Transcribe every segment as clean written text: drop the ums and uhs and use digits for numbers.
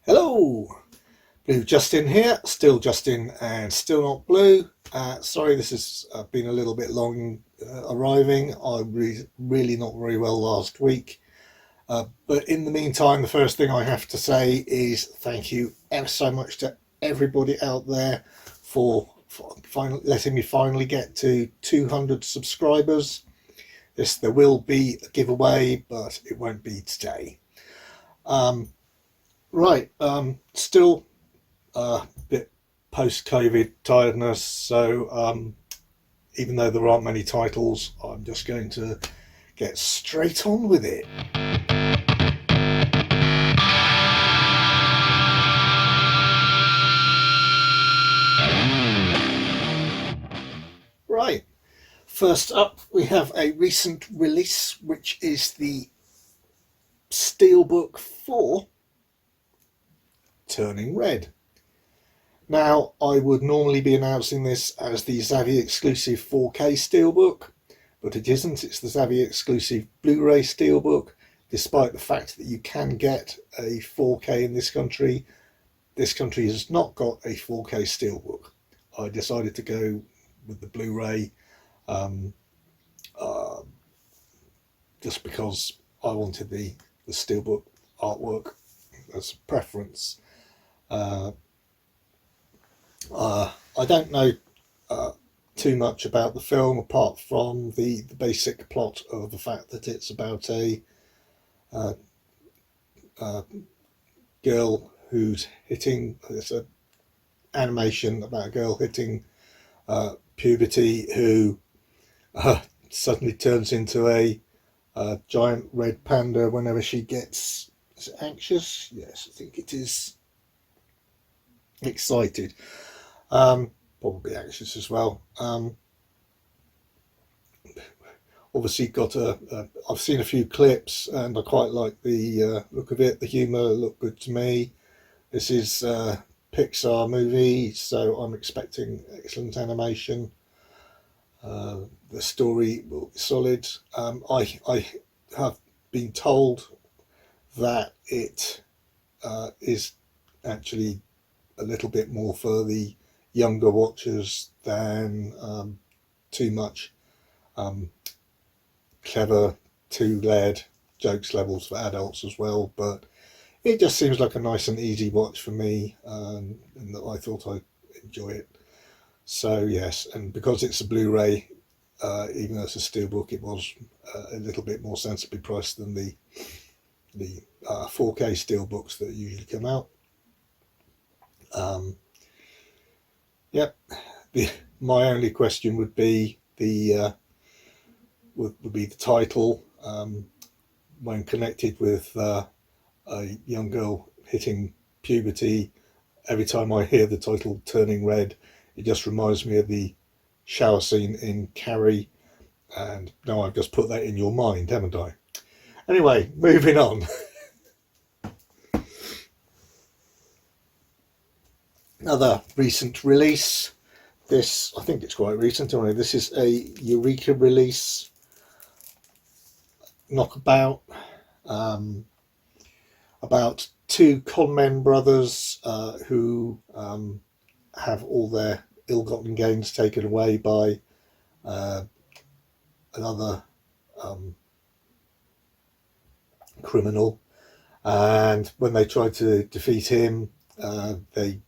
Hello, Blue Justin here, still Justin and still not Blue. Sorry this has been a little bit long arriving. I really not very well last week. But in the meantime, the first thing I have to say is thank you ever so much to everybody out there for letting me finally get to 200 subscribers. There will be a giveaway, but it won't be today. Still a bit post-COVID tiredness, so even though there aren't many titles, I'm just going to get straight on with it. Right, first up we have a recent release, which is the Steelbook 4 Turning Red. Now, I would normally be announcing this as the Zavvi exclusive 4K Steelbook, but it isn't. It's the Zavvi exclusive Blu-ray Steelbook, despite the fact that you can get a 4K in this country. This country has not got a 4K Steelbook. I decided to go with the Blu-ray just because I wanted the Steelbook artwork as a preference. I don't know too much about the film apart from the basic plot of the fact that it's about a girl who's hitting, it's an animation about a girl hitting puberty who suddenly turns into a giant red panda whenever she gets anxious. Yes, I think it is. Excited, probably anxious as well. Obviously got I've seen a few clips and I quite like the look of it. The humour looked good to me. This is a Pixar movie, so I'm expecting excellent animation. The story will be solid. I have been told that it is actually a little bit more for the younger watchers than too much clever two-layered jokes levels for adults as well, but it just seems like a nice and easy watch for me, and that I thought I'd enjoy it. So yes, and because it's a Blu-ray, even though it's a steelbook, it was a little bit more sensibly priced than the 4K steelbooks that usually come out. Yep. My only question would be the title, when connected with a young girl hitting puberty. Every time I hear the title Turning Red, it just reminds me of the shower scene in Carrie, and now I've just put that in your mind, haven't I? Anyway, moving on. Another recent release. This, I think it's quite recent anyway. This is a Eureka release, knockabout, about two conmen brothers who have all their ill-gotten gains taken away by another criminal, and when they try to defeat him, they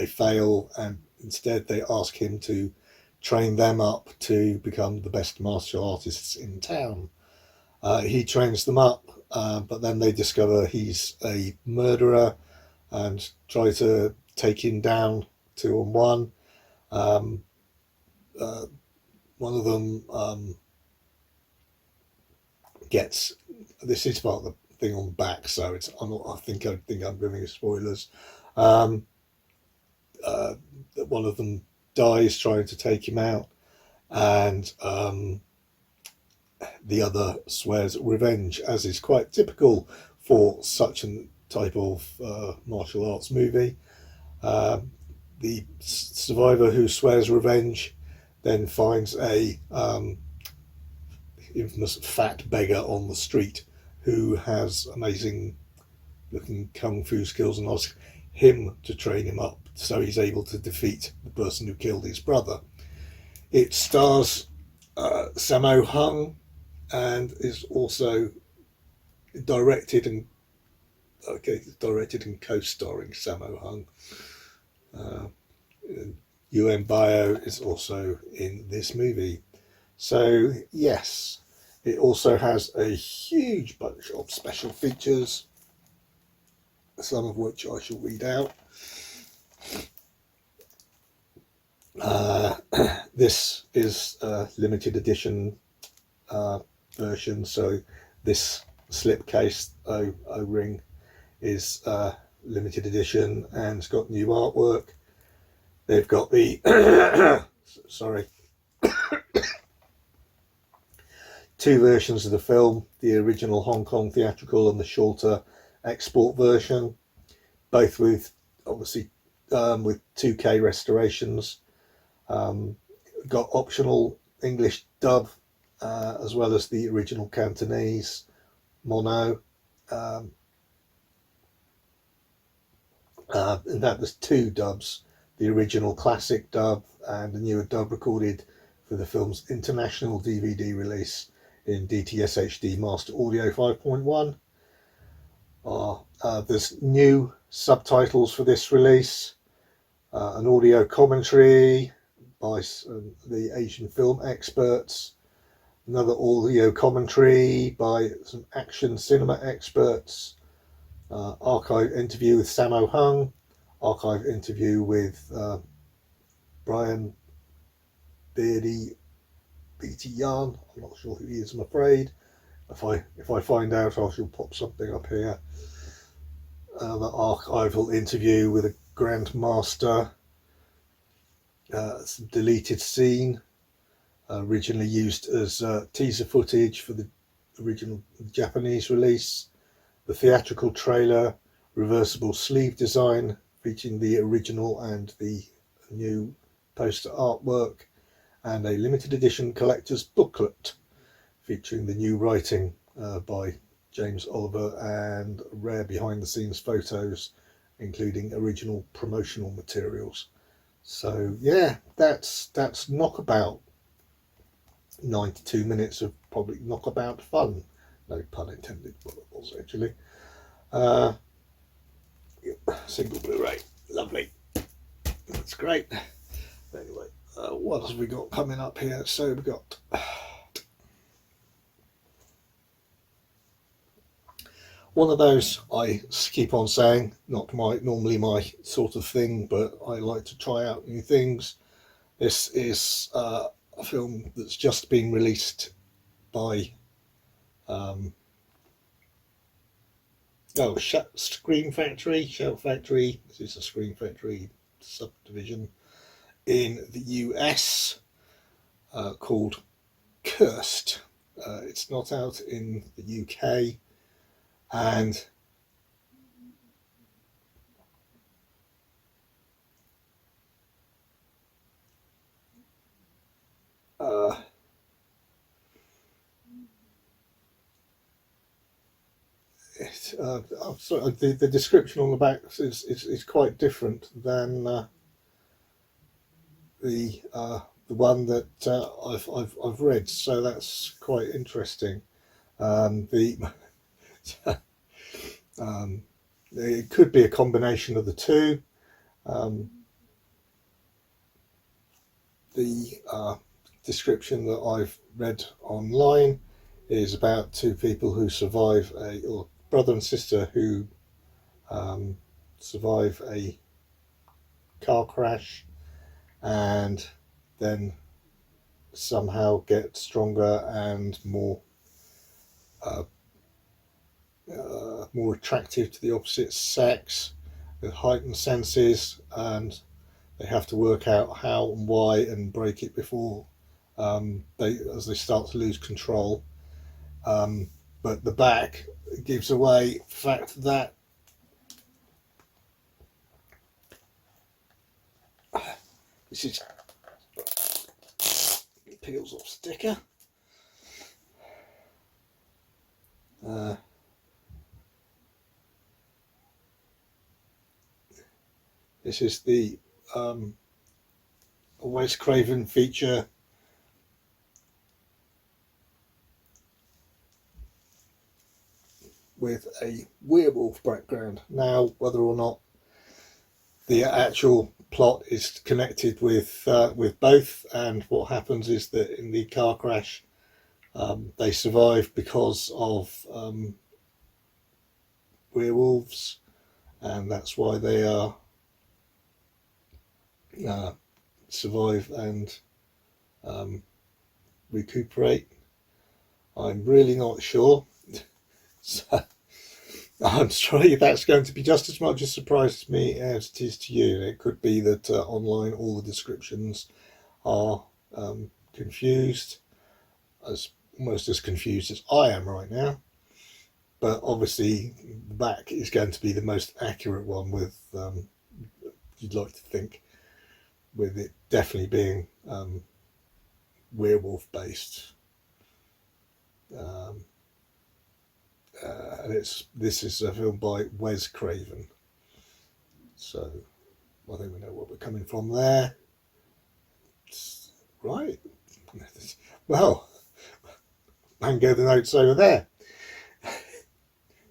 fail, and instead they ask him to train them up to become the best martial artists in town. He trains them up, but then they discover he's a murderer and try to take him down 2-on-1. One of them gets, this is part of the thing on the back, so it's, I think I'm giving spoilers. One of them dies trying to take him out, and the other swears revenge, as is quite typical for such a type of martial arts movie. The survivor who swears revenge then finds a infamous fat beggar on the street who has amazing looking kung fu skills and ask him to train him up so he's able to defeat the person who killed his brother. It stars Sammo Hung and is also directed and co-starring Sammo Hung. Yuen Bio is also in this movie. So yes, it also has a huge bunch of special features, some of which I shall read out. This is a limited edition version, so this slipcase O-ring is limited edition and it's got new artwork. They've got the sorry, two versions of the film, the original Hong Kong theatrical and the shorter export version, both with obviously with 2K restorations. Got optional English dub as well as the original Cantonese mono. In fact, there's two dubs, the original classic dub and the newer dub recorded for the film's international DVD release in DTS HD Master Audio 5.1. There's new subtitles for this release, an audio commentary by the Asian film experts, another audio commentary by some action cinema experts, archive interview with Sammo Hung, archive interview with Brian Beardy BT Yarn. I'm not sure who he is, I'm afraid. If I find out, I shall pop something up here. The archival interview with a Grandmaster, some deleted scene, originally used as teaser footage for the original Japanese release, the theatrical trailer, reversible sleeve design featuring the original and the new poster artwork, and a limited edition collector's booklet featuring the new writing by James Oliver and rare behind the scenes photos including original promotional materials. So yeah, that's knockabout 92 minutes of probably knockabout fun, no pun intended, but it was actually. Single Blu-ray, lovely, that's great. Anyway, what have we got coming up here? So we've got one of those I keep on saying, not normally my sort of thing, but I like to try out new things. This is a film that's just been released by Screen Factory, Shell Factory. This is a Screen Factory subdivision in the US called Cursed. It's not out in the UK, and I'm sorry, the description on the back is quite different than the one that I've read, so that's quite interesting. It could be a combination of the two. The description that I've read online is about two people who survive or brother and sister who survive a car crash and then somehow get stronger and more attractive to the opposite sex with heightened senses, and they have to work out how and why and break it before as they start to lose control. But the back gives away the fact that this is peels off sticker. This is the Wes Craven feature with a werewolf background. Now, whether or not the actual plot is connected with both, and what happens is that in the car crash, they survive because of werewolves, and that's why they are survive and recuperate. I'm really not sure. So I'm sorry, that's going to be just as much a surprise to me as it is to you. It could be that online all the descriptions are confused, almost as confused as I am right now. But obviously, the back is going to be the most accurate one, with you'd like to think, with it definitely being werewolf based. And this is a film by Wes Craven, so I think we know what we're coming from there, right? Well, mango the notes over there.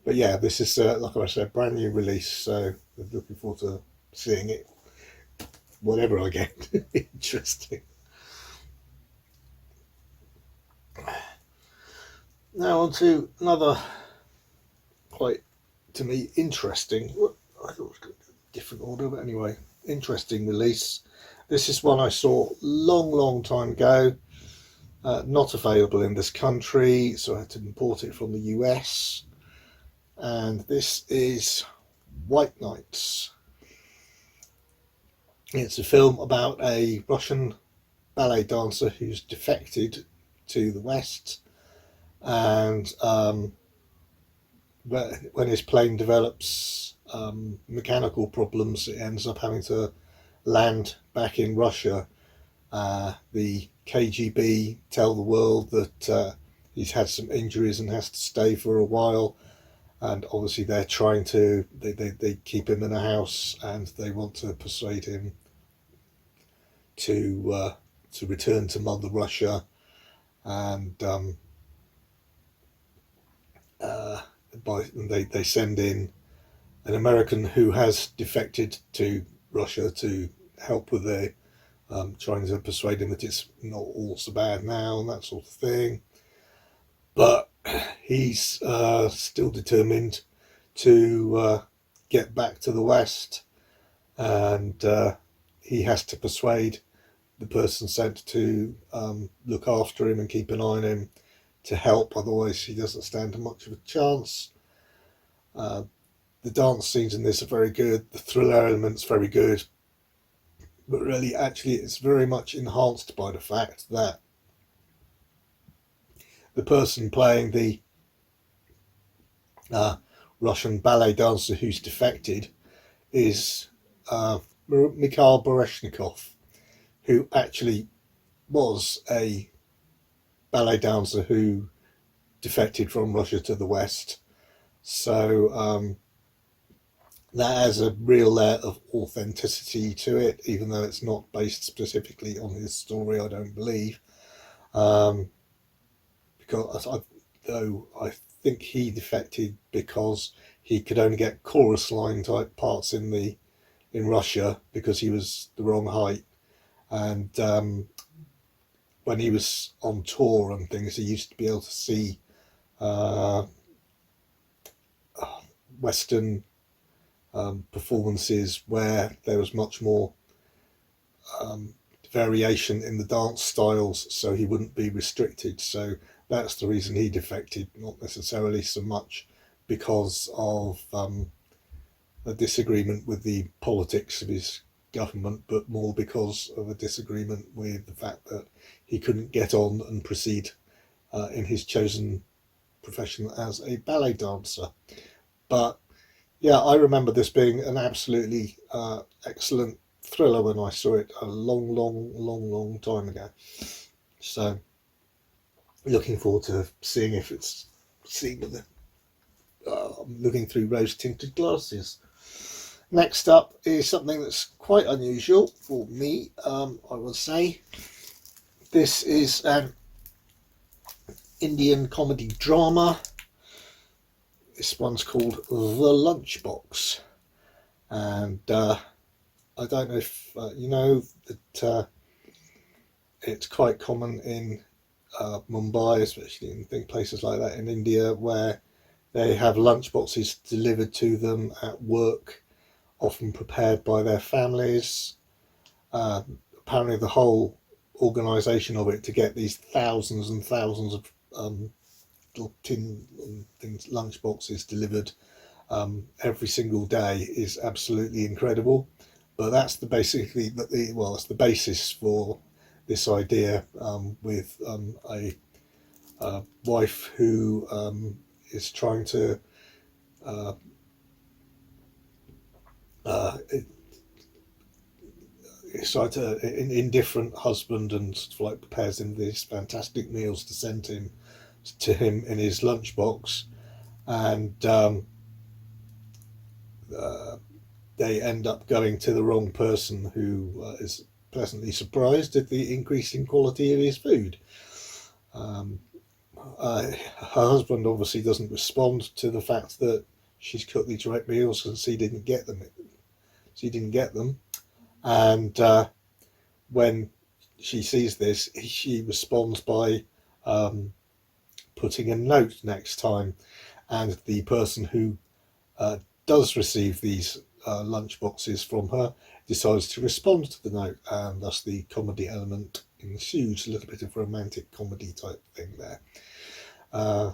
But yeah, this is like I said, brand new release, so I'm looking forward to seeing it, whatever I get. Interesting. Now on to another quite, to me, interesting, I thought it was a different order, but anyway, interesting release. This is one I saw long time ago, not available in this country, so I had to import it from the US, and this is White Nights. It's a film about a Russian ballet dancer who's defected to the West, and when his plane develops mechanical problems, it ends up having to land back in Russia. The KGB tell the world that he's had some injuries and has to stay for a while, and obviously they're trying to, they keep him in a house, and they want to persuade him to return to Mother Russia, and they send in an American who has defected to Russia to help with their trying to persuade him that it's not all so bad now and that sort of thing. But he's still determined to get back to the West, and he has to persuade the person sent to look after him and keep an eye on him to help, otherwise he doesn't stand much of a chance. The dance scenes in this are very good, the thriller element's very good, but really actually it's very much enhanced by the fact that the person playing the Russian ballet dancer who's defected is Mikhail Baryshnikov, who actually was a ballet dancer who defected from Russia to the West. So that has a real layer of authenticity to it, even though it's not based specifically on his story, I don't believe. Because I think he defected because he could only get chorus line type parts in Russia because he was the wrong height, and when he was on tour and things, he used to be able to see Western performances where there was much more variation in the dance styles, so he wouldn't be restricted. So that's the reason he defected, not necessarily so much because of a disagreement with the politics of his government, but more because of a disagreement with the fact that he couldn't get on and proceed in his chosen profession as a ballet dancer. But yeah, I remember this being an absolutely excellent thriller when I saw it a long time ago. So looking forward to seeing if it's seen with it. I'm looking through rose tinted glasses. Next up is something that's quite unusual for me, I would say. This is an Indian comedy drama. This one's called The Lunchbox, and I don't know if you know that it's quite common in Mumbai, especially in places like that in India, where they have lunchboxes delivered to them at work, often prepared by their families. Apparently, the whole organisation of it to get these thousands and thousands of little tin and things, lunchboxes delivered every single day is absolutely incredible. But that's that's the basis for this idea, with a wife who is trying to uh, uh, it's like an indifferent husband, and sort of like prepares him these fantastic meals to send him in his lunchbox, and uh, they end up going to the wrong person, who is pleasantly surprised at the increasing quality of his food. Um, Her husband obviously doesn't respond to the fact that she's cooked these right meals because he didn't get them. She didn't get them, and when she sees this, she responds by um, putting a note next time, and the person who uh, does receive these lunch boxes from her decides to respond to the note, and thus the comedy element ensues. A little bit of romantic comedy type thing there. Uh,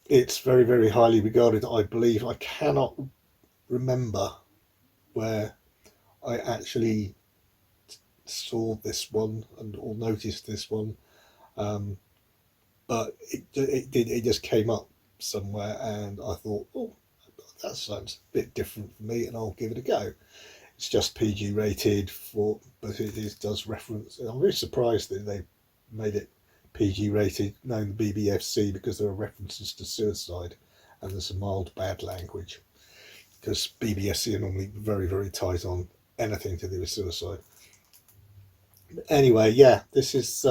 it's very, very highly regarded, I believe. I cannot remember where I actually saw this one or noticed this one, um, but it just came up somewhere, and I thought, oh, that sounds a bit different for me, and I'll give it a go. It's just PG rated but does reference. I'm very surprised that they made it PG rated, known the BBFC, because there are references to suicide and there's some mild bad language. Because BBFC are normally very, very tight on anything to do with suicide. Anyway, yeah, this is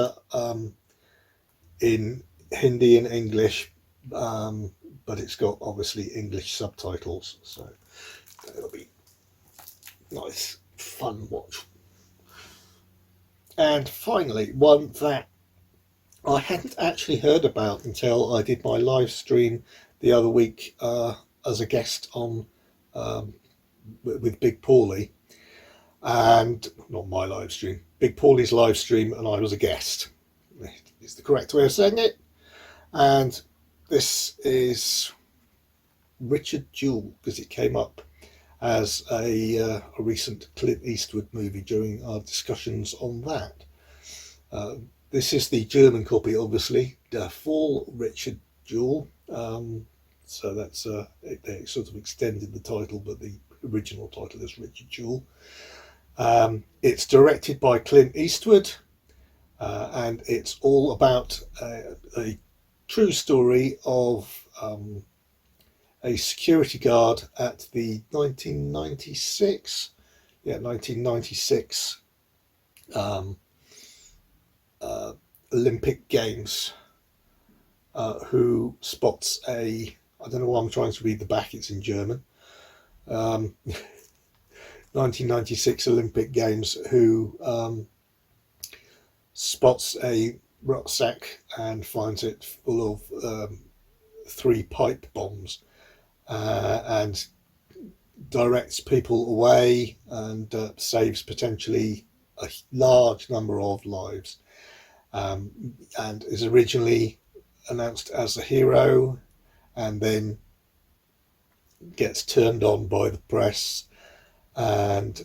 in Hindi and English, but it's got obviously English subtitles, so it'll be nice, fun watch. And finally, one that I hadn't actually heard about until I did my live stream the other week as a guest on um, with Big Paulie, and not my live stream, Big Paulie's live stream, and I was a guest. Is the correct way of saying it. And this is Richard Jewell, because it came up as a recent Clint Eastwood movie during our discussions on that. This is the German copy, obviously, for Richard Jewell. So that's they sort of extended the title, but the original title is Richard Jewell. It's directed by Clint Eastwood, and it's all about a true story of a security guard at the 1996 um, Olympic Games, who spots I don't know why I'm trying to read the back, it's in German, 1996 Olympic Games, who spots a rucksack and finds it full of 3 pipe bombs, and directs people away, and saves potentially a large number of lives, and is originally announced as a hero, and then gets turned on by the press, and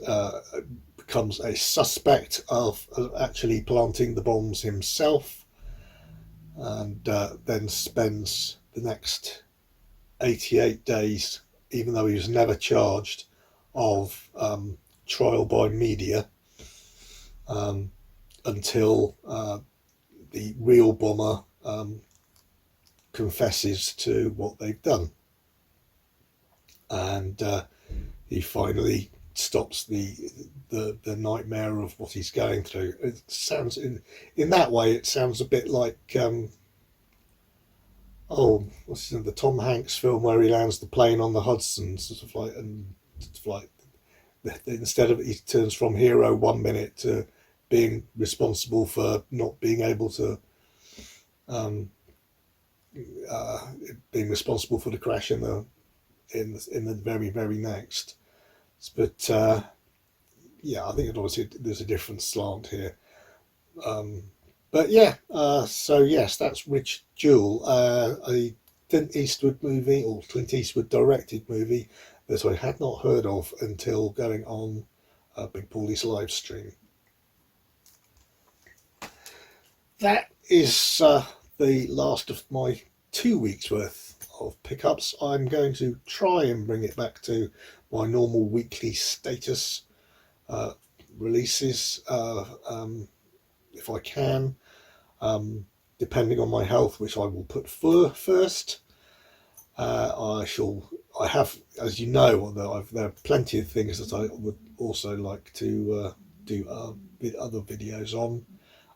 becomes a suspect of actually planting the bombs himself, and then spends the next 88 days, even though he was never charged, of trial by media, until the real bomber confesses to what they've done, and he finally stops the nightmare of what he's going through. It sounds in that way. It sounds a bit like what's the Tom Hanks film where he lands the plane on the Hudson, sort of like, and sort of like instead of he turns from hero 1 minute to being responsible for not being able to being responsible for the crash in the very very next. But yeah, I think obviously there's a different slant here. But yeah, so yes, that's Rich Jewell, a Clint Eastwood movie, or Clint Eastwood directed movie that I had not heard of until going on Big Paulie's live stream. That is the last of my 2 weeks worth of pickups. I'm going to try and bring it back to my normal weekly status releases if I can, depending on my health, which I will put first. I have, as you know, there are plenty of things that I would also like to do other videos on,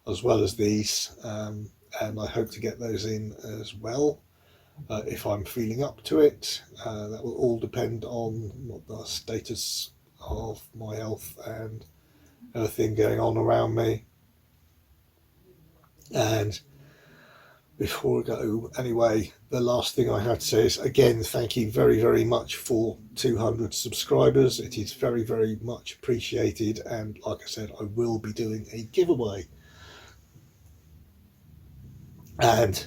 as well as these, and I hope to get those in as well if I'm feeling up to it. That will all depend on what the status of my health and everything going on around me. And before I go, anyway, the last thing I have to say is, again, thank you very, very much for 200 subscribers. It is very, very much appreciated. And like I said, I will be doing a giveaway. And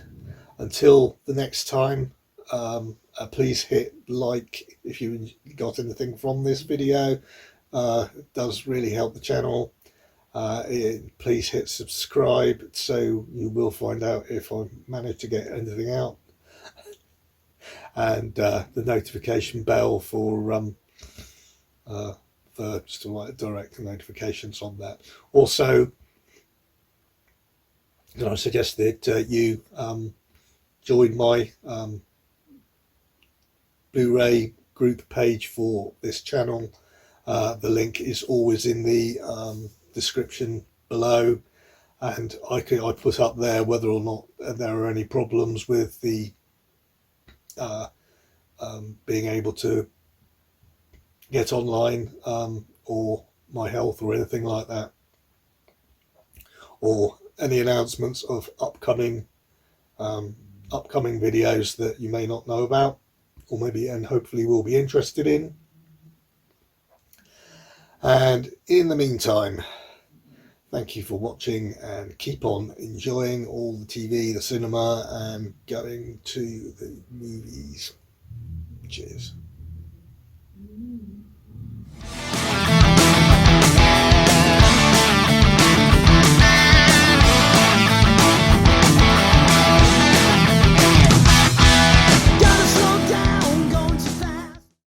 until the next time, please hit like if you got anything from this video. It does really help the channel. Please hit subscribe so you will find out if I manage to get anything out, and the notification bell for just to like direct notifications on that. Also, I suggest that you join my Blu-ray group page for this channel. The link is always in the description below, and I put up there whether or not there are any problems with the being able to get online, or my health or anything like that, or any announcements of upcoming videos that you may not know about, or maybe and hopefully will be interested in. And in the meantime, thank you for watching, and keep on enjoying all the TV, the cinema, and going to the movies. Cheers.